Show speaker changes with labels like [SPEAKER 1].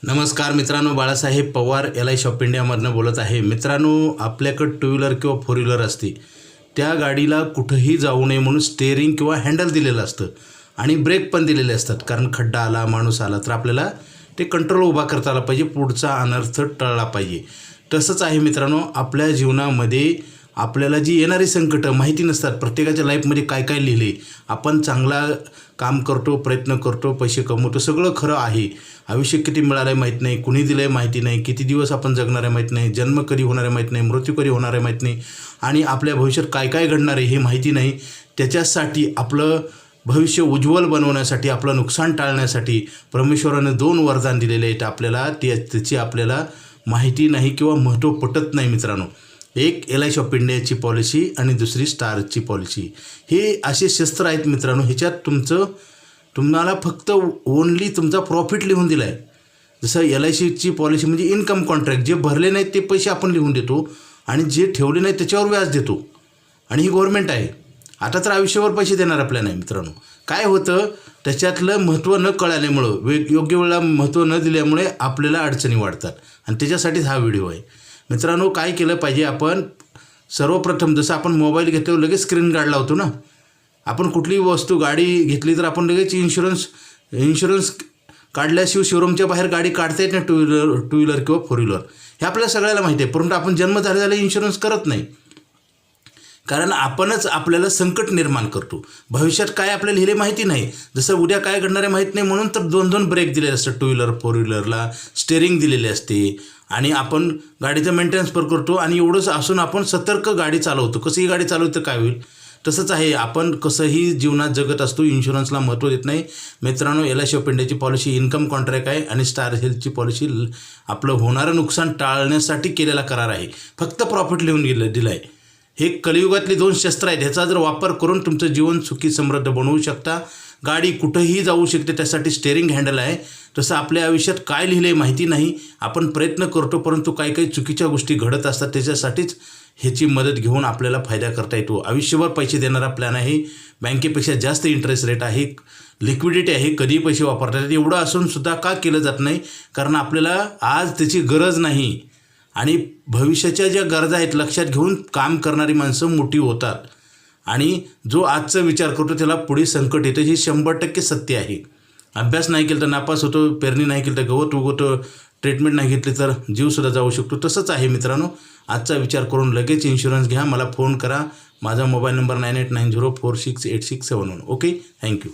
[SPEAKER 1] नमस्कार मित्रांनो, Balasaheb Pawar LI shop इंडियामधनं बोलत आहे। मित्रांनो, आपल्याकडे टू व्हीलर किंवा फोर व्हीलर असते, त्या गाडीला कुठेही जाऊ नये म्हणून स्टेअरिंग किंवा हँडल दिलेलं असतं आणि ब्रेक पण दिलेले असतात। कारण खड्डा आला, माणूस आला तर आपल्याला ते कंट्रोल उभा करता आला पाहिजे, पुढचा अनर्थ टळला पाहिजे। तसंच आहे मित्रांनो, आपल्या जीवनामध्ये आपल्याला जी येणारी संकट माहिती नसतात। प्रत्येकाच्या लाईफमध्ये काय काय लिहिले, आपण चांगला काम करतो, प्रयत्न करतो, पैसे कमवतो, सगळं खरं आहे। आयुष्य किती मिळालं आहे माहीत नाही, कुणी दिलं आहे माहिती नाही, किती दिवस आपण जगणार आहे माहीत नाही, जन्म कधी होणार आहे माहीत नाही, मृत्यू कधी होणार आहे माहीत नाही आणि आपल्या भविष्यात काय काय घडणार आहे हे माहिती नाही। त्याच्यासाठी आपलं भविष्य उज्ज्वल बनवण्यासाठी, आपलं नुकसान टाळण्यासाठी परमेश्वराने 2 वरदान दिलेले आहेत आपल्याला। त्याची आपल्याला माहिती नाही किंवा महत्त्व पटत नाही मित्रांनो। एक LI शॉप इंडियाची पॉलिसी आणि दुसरी स्टारची पॉलिसी। हे असे शस्त्र आहेत मित्रांनो, ह्याच्यात तुम्हाला फक्त ओनली तुमचा प्रॉफिट लिहून दिला आहे। जसं LICची पॉलिसी म्हणजे इन्कम कॉन्ट्रॅक्ट, जे भरले नाहीत ते पैसे आपण लिहून देतो आणि जे ठेवले नाहीत त्याच्यावर व्याज देतो आणि ही गव्हर्नमेंट आहे। आता तर आयुष्यभर पैसे देणार आपल्याला नाही मित्रांनो। काय होतं, त्याच्यातलं महत्त्व न कळल्यामुळं, योग्य वेळेला महत्त्व न दिल्यामुळे आपल्याला अडचणी वाढतात आणि त्याच्यासाठीच हा व्हिडिओ आहे मित्रांनो। काय केलं पाहिजे, आपण सर्वप्रथम जसं आपण मोबाईल घेतो लगेच स्क्रीन गार्ड लावतो ना, आपण कुठलीही वस्तू गाडी घेतली तर आपण लगेच इन्शुरन्स काढल्याशिवाय शोरूमच्या बाहेर गाडी काढता येत नाही। टू व्हीलर किंवा फोर व्हीलर हे आपल्याला सगळ्याला माहिती आहे, परंतु आपण जन्म झालेला इन्शुरन्स करत नाही, कारण आपणच आपल्याला संकट निर्माण करतो। भविष्यात काय आपल्याला लिहिले माहिती नाही, जसं उद्या काय घडणार आहे माहीत नाही, म्हणून तर 2-2 ब्रेक दिलेले असतात। टू व्हीलर फोर व्हीलरला स्टेअरिंग दिलेले असते आणि आपण गाडीचं मेंटेनन्स पण करतो आणि एवढंच असून आपण सतर्क गाडी चालवतो। कसंही गाडी चालवतो काय होईल, तसंच आहे, आपण कसंही जीवनात जगत असतो, इन्शुरन्सला महत्त्व देत नाही मित्रांनो। LI शॉप इंडियाची पॉलिसी इन्कम कॉन्ट्रॅक्ट आहे आणि स्टार हेल्थची पॉलिसी आपलं होणारं नुकसान टाळण्यासाठी केलेला करार आहे, फक्त प्रॉफिट लिहून दिलं आहे। हे कलियुगातले 2 शस्त्र आहेत, ह्याचा जर वापर करून तुमचं जीवन सुखी समृद्ध बनवू शकता। गाडी कुठंही जाऊ शकते, त्यासाठी स्टेअरिंग हँडल आहे। तसं आपल्या आयुष्यात काय लिहिलं आहे माहिती नाही, आपण प्रयत्न करतो परंतु काही काही चुकीच्या गोष्टी घडत असतात, त्याच्यासाठीच ह्याची मदत घेऊन आपल्याला फायदा करता येतो। आयुष्यभर पैसे देणारा प्लॅन आहे, बँकेपेक्षा जास्त इंटरेस्ट रेट आहे, लिक्विडिटी आहे, कधीही पैसे वापरता येतात। एवढं असूनसुद्धा का केलं जात नाही, कारण आपल्याला आज त्याची गरज नाही आणि भविष्याच्या ज्या गरजा आहेत लक्षात घेऊन काम करणारी माणसं मोठी होतात आणि जो आजचा विचार करतो त्याला पुढे संकट येतं, हे 100% सत्य आहे। अभ्यास नाही केला तर नापास होतो, पेरणी नाही केली तर गवत उगवतं, ट्रीटमेंट नाही घेतली तर जीवसुद्धा जाऊ शकतो। तसंच आहे मित्रांनो, आजचा विचार करून लगेच इन्शुरन्स घ्या। मला फोन करा, माझा मोबाईल नंबर 9890468671। Okay, thank you.